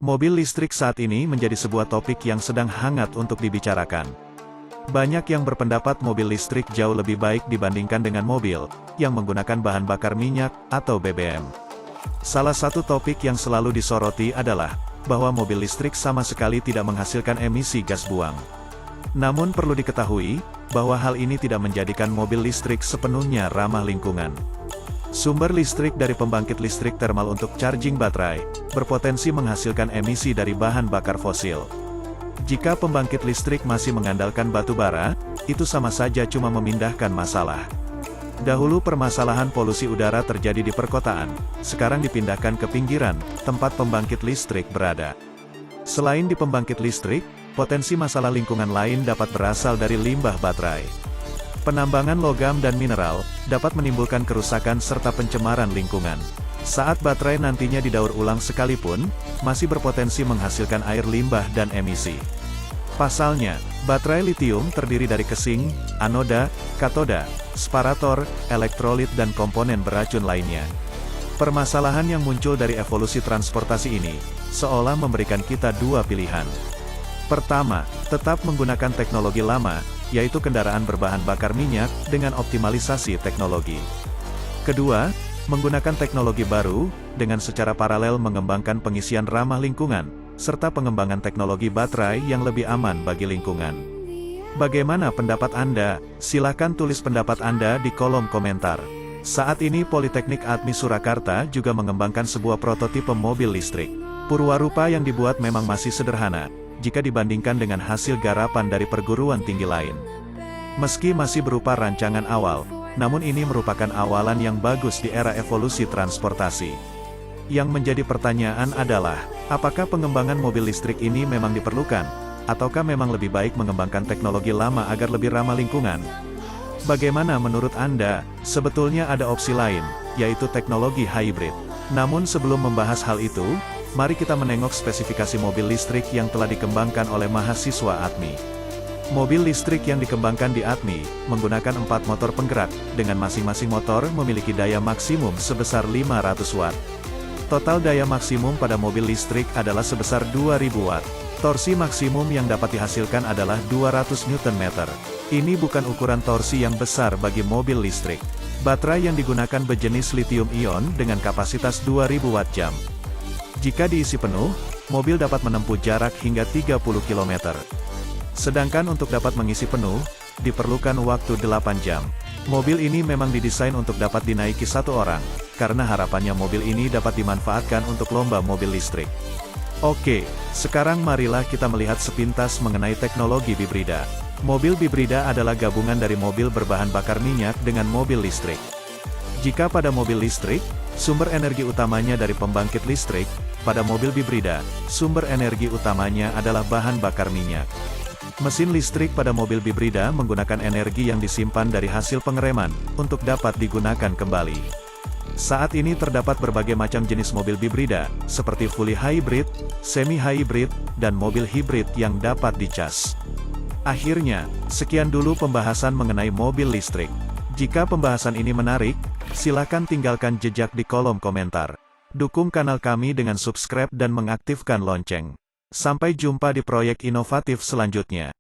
Mobil listrik saat ini menjadi sebuah topik yang sedang hangat untuk dibicarakan. Banyak yang berpendapat mobil listrik jauh lebih baik dibandingkan dengan mobil yang menggunakan bahan bakar minyak atau BBM. Salah satu topik yang selalu disoroti adalah bahwa mobil listrik sama sekali tidak menghasilkan emisi gas buang. Namun perlu diketahui bahwa hal ini tidak menjadikan mobil listrik sepenuhnya ramah lingkungan. Sumber listrik dari pembangkit listrik termal untuk charging baterai berpotensi menghasilkan emisi dari bahan bakar fosil. Jika pembangkit listrik masih mengandalkan batu bara, itu sama saja cuma memindahkan masalah. Dahulu permasalahan polusi udara terjadi di perkotaan, sekarang dipindahkan ke pinggiran, tempat pembangkit listrik berada. Selain di pembangkit listrik, potensi masalah lingkungan lain dapat berasal dari limbah baterai. Penambangan logam dan mineral dapat menimbulkan kerusakan serta pencemaran lingkungan. Saat baterai nantinya didaur ulang sekalipun, masih berpotensi menghasilkan air limbah dan emisi. Pasalnya, baterai litium terdiri dari kesing, anoda, katoda, separator, elektrolit dan komponen beracun lainnya. Permasalahan yang muncul dari evolusi transportasi ini, seolah memberikan kita dua pilihan. Pertama, tetap menggunakan teknologi lama, yaitu kendaraan berbahan bakar minyak, dengan optimalisasi teknologi. Kedua, menggunakan teknologi baru, dengan secara paralel mengembangkan pengisian ramah lingkungan, serta pengembangan teknologi baterai yang lebih aman bagi lingkungan. Bagaimana pendapat Anda? Silakan tulis pendapat Anda di kolom komentar. Saat ini Politeknik Atmi Surakarta juga mengembangkan sebuah prototipe mobil listrik. Purwarupa yang dibuat memang masih sederhana, jika dibandingkan dengan hasil garapan dari perguruan tinggi lain. Meski masih berupa rancangan awal, namun ini merupakan awalan yang bagus di era evolusi transportasi. Yang menjadi pertanyaan adalah, apakah pengembangan mobil listrik ini memang diperlukan, ataukah memang lebih baik mengembangkan teknologi lama agar lebih ramah lingkungan? Bagaimana menurut Anda? Sebetulnya ada opsi lain, yaitu teknologi hybrid. Namun sebelum membahas hal itu, mari kita menengok spesifikasi mobil listrik yang telah dikembangkan oleh mahasiswa Atmi. Mobil listrik yang dikembangkan di Atmi, menggunakan 4 motor penggerak, dengan masing-masing motor memiliki daya maksimum sebesar 500 watt. Total daya maksimum pada mobil listrik adalah sebesar 2000 watt. Torsi maksimum yang dapat dihasilkan adalah 200 Nm. Ini bukan ukuran torsi yang besar bagi mobil listrik. Baterai yang digunakan berjenis lithium-ion dengan kapasitas 2000 watt-jam. Jika diisi penuh, mobil dapat menempuh jarak hingga 30 km. Sedangkan untuk dapat mengisi penuh, diperlukan waktu 8 jam. Mobil ini memang didesain untuk dapat dinaiki satu orang, karena harapannya mobil ini dapat dimanfaatkan untuk lomba mobil listrik. Oke, sekarang marilah kita melihat sepintas mengenai teknologi bibrida. Mobil bibrida adalah gabungan dari mobil berbahan bakar minyak dengan mobil listrik. Jika pada mobil listrik, sumber energi utamanya dari pembangkit listrik, pada mobil bibrida, sumber energi utamanya adalah bahan bakar minyak. Mesin listrik pada mobil bibrida menggunakan energi yang disimpan dari hasil pengereman, untuk dapat digunakan kembali. Saat ini terdapat berbagai macam jenis mobil bibrida, seperti fully hybrid, semi-hybrid, dan mobil hibrid yang dapat dicas. Akhirnya, sekian dulu pembahasan mengenai mobil listrik. Jika pembahasan ini menarik, silakan tinggalkan jejak di kolom komentar. Dukung kanal kami dengan subscribe dan mengaktifkan lonceng. Sampai jumpa di proyek inovatif selanjutnya.